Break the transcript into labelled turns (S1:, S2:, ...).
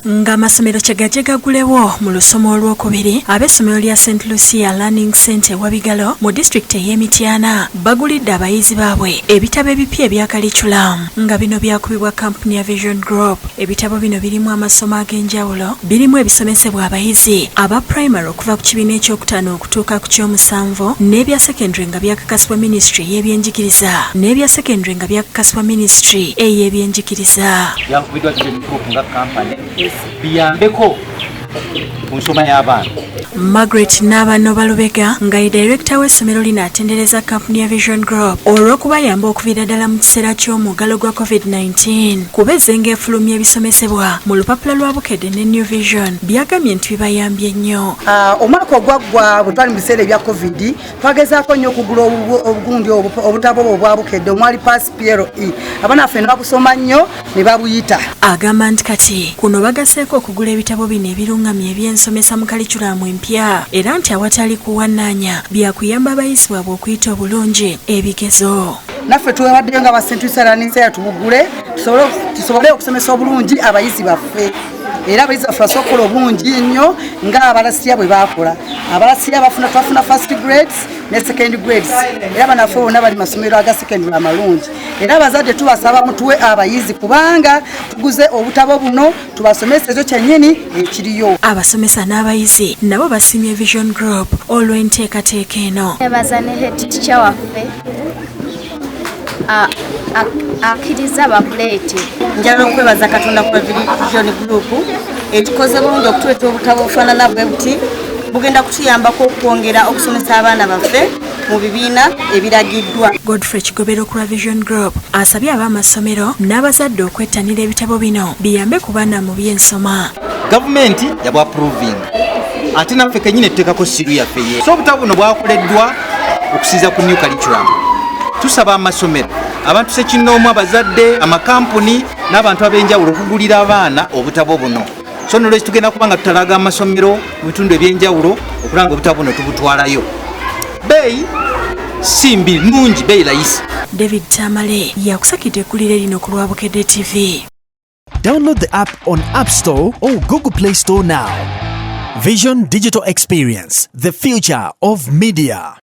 S1: Ng'amasomero kyegajje gagulewo mu lusomo olwokubiri ab'essomero lya St. Lucia Learning Center Wabigalo mu disitulikiti ey'Emityana bagulidde abayizi baabwe ebitabo ebipya ebya curriculum nga bino byakubibwa kampuni ya Vision Group. Ebitabo bino birimu amasomo ag'enjawulo, birimu ebisomesebwa abayizi aba primary okuva ku kibiina ekyokutaano okutuuka ku ky'omusanvu, n'ebya secondary nga byakakasibwa ministry y'ebyenjigiriza, n'ebya secondary nga byakakasibwa ministry ey'ebyenjigiriza.
S2: Biyambeko ku nsoma y'abaana.
S1: Margaret Nabano Balubega nga ye director w'essomero lino atendereza kampuni ya Vision Group olw'okubayamba okuviira ddala mu kiseera ky'omuggalo gwa COVID-19 kuba ezenga efulumya ebisomesebwa mu lupapula lwa Bukedde ne New Vision byagambye nti bibayambye nnyo.
S3: Omwaka ogwaggwa bwe twali mu biseera ebya COVID twagezaako nnyo okugula obugundi obutabo obwa Bukedde omwali pass PLE. Abaana ffe ne babusoma nnyo ne babuyita.
S1: Agamba nti kati kuno bagaseeko okugula ebitabo bino ebirungamye eby'ensomesa mu kalikulamu empya era nti awatali kuwannaanya byakuyamba abayizi baabwe okuyita obulungi ebigezo.
S3: Naffe tuwewaddeyo nga ba St. Lucia Learning Center tubugule tusobole okusomesa obulungi abayizi baffe. Era abayizi baffe basobola obulungi nnyo nga abalasiya bwe baakola. Abalasiya twafuna first grades ne second grades. Era banaffe bonna bali masomero aga secondary amalungi. Era abazadde tubasaba mutuwe abayizi kubanga tuguze obutabo buno tubasomesa ekyo kyennyini ekiriyo.
S1: Abasomesa n'abayizi nabo basiimye Vision Group olw'enteekateeka eno.
S4: Nebaza ne head teacher waffe akkiriza babuleeti.
S3: Njagala okwebaza Katonda ku Vision Group ekikoze bulungi okutuleeta obutabo obufaanana bwe buti bugenda kutuyambako okwongera okusomesa abaana baffe mu bibiina ebiragiddwa.
S1: Godfrey Kigobero ku Vision Group asabye ab'amasomero n'abazadde okwettanira ebitabo bino biyambe ku baana mu by'ensoma.
S2: Gavumenti yabwa approving ate naffe kennyini etteekako siru yaffe ye. So obutabo buno bwakoleddwa okusiiza ku new curriculum. Tusaba amasomero abantu sekinnoomu abazadde amakampuni n'abantu ab'enjawulo okugulira abaana obutabo buno. So nolwekyo tugenda kuba nga tutalaga amasomero mu bitundu eby'enjawulo okulanga obutabo buno tubutwalayo. Bei simbi nungi, bei layisi.
S1: David Tamale yakusakidde eggulire lino ku lwa Bukedde TV.
S5: Download the app on App Store or Google Play Store now. Vision Digital Experience, the future of media.